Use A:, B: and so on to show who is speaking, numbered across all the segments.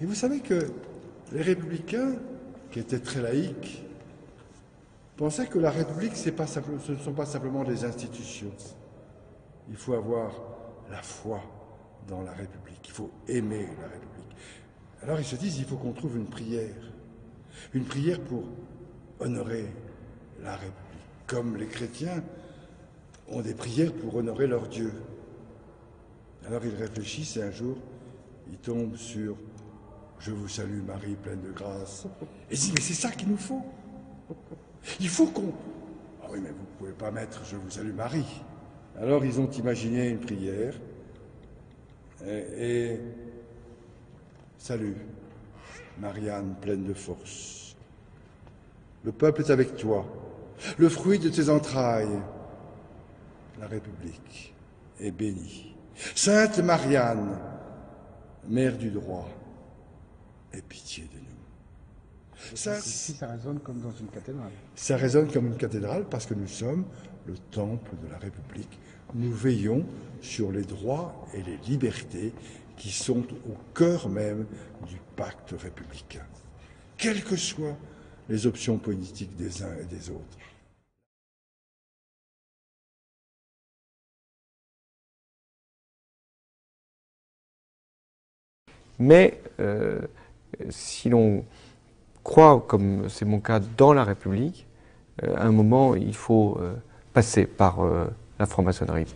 A: Et vous savez que les républicains, qui étaient très laïcs, pensaient que la République, ce ne sont pas simplement des institutions. Il faut avoir la foi dans la République, il faut aimer la République. Alors ils se disent, il faut qu'on trouve une prière pour honorer la République, comme les chrétiens ont des prières pour honorer leur Dieu. Alors ils réfléchissent et un jour, ils tombent sur Je vous salue Marie, pleine de grâce. Et ils disent, mais c'est ça qu'il nous faut. Il faut qu'on... Ah oui, mais vous ne pouvez pas mettre Je vous salue Marie. Alors ils ont imaginé une prière et Salut, Marianne, pleine de force. Le peuple est avec toi. Le fruit de tes entrailles, la République, est bénie. Sainte Marianne, mère du droit, aie pitié de nous.
B: Ici, ça résonne comme dans une cathédrale.
A: Ça résonne comme une cathédrale parce que nous sommes le temple de la République. Nous veillons sur les droits et les libertés qui sont au cœur même du pacte républicain, quelles que soient les options politiques des uns et des autres.
C: Mais si l'on croit, comme c'est mon cas, dans la République, à un moment, il faut passer par la franc-maçonnerie.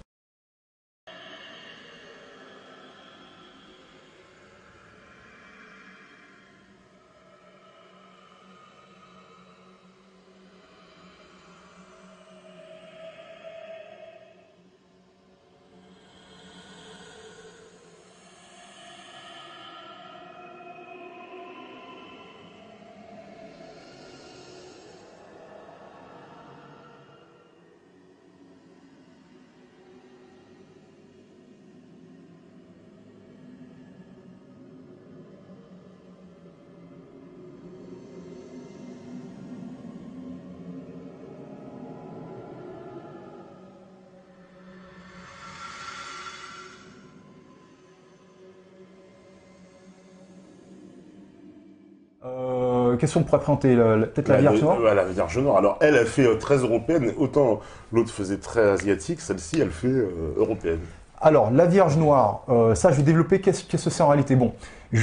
D: Question pour présenter peut-être la Vierge Noire.
E: La Vierge Noire. Alors elle fait très européenne, autant l'autre faisait très asiatique, celle-ci elle fait européenne.
D: Alors la Vierge Noire, ça je vais développer qu'est-ce que c'est en réalité. Bon, là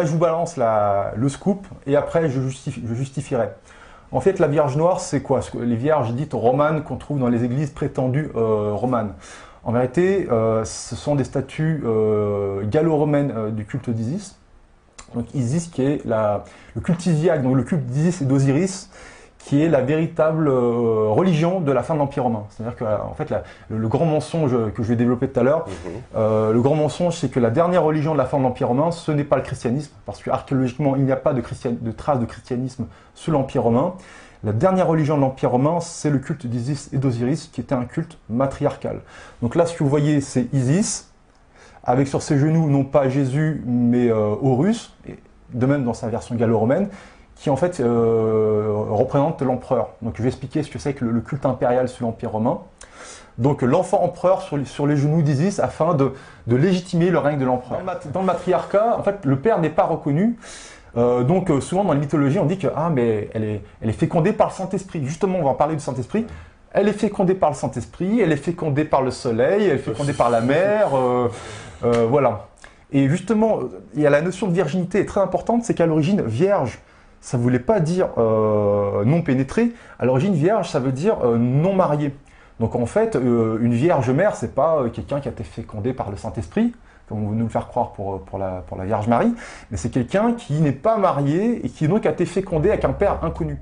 D: je vous balance le scoop et après je justifierai. En fait la Vierge Noire c'est quoi? Les vierges dites romanes qu'on trouve dans les églises prétendues romanes. En vérité ce sont des statues gallo-romaines du culte d'Isis. Donc Isis qui est le culte isiaque, donc le culte d'Isis et d'Osiris, qui est la véritable religion de la fin de l'Empire romain. C'est-à-dire que en fait, le grand mensonge que je vais développer tout à l'heure, le grand mensonge, c'est que la dernière religion de la fin de l'Empire romain, ce n'est pas le christianisme, parce qu'archéologiquement, il n'y a pas de traces de christianisme sous l'Empire romain. La dernière religion de l'Empire romain, c'est le culte d'Isis et d'Osiris, qui était un culte matriarcal. Donc là, ce que vous voyez, c'est Isis, avec sur ses genoux, non pas Jésus, mais Horus, et de même dans sa version gallo-romaine, qui en fait représente l'empereur. Donc je vais expliquer ce que c'est que le culte impérial sous l'Empire romain. Donc l'enfant empereur sur les genoux d'Isis afin de légitimer le règne de l'empereur. Dans le matriarcat, en fait, le père n'est pas reconnu. Donc souvent dans les mythologies, on dit que mais elle est fécondée par le Saint-Esprit. Justement, on va en parler du Saint-Esprit. Elle est fécondée par le Saint-Esprit, elle est fécondée par le soleil, elle est fécondée par la mer, voilà. Et justement, il y a la notion de virginité est très importante, c'est qu'à l'origine, vierge, ça ne voulait pas dire non pénétrée. À l'origine, vierge, ça veut dire non mariée. Donc en fait, une vierge mère, c'est pas quelqu'un qui a été fécondé par le Saint-Esprit, comme vous nous le faire croire pour la Vierge Marie, mais c'est quelqu'un qui n'est pas marié et qui donc a été fécondé avec un père inconnu.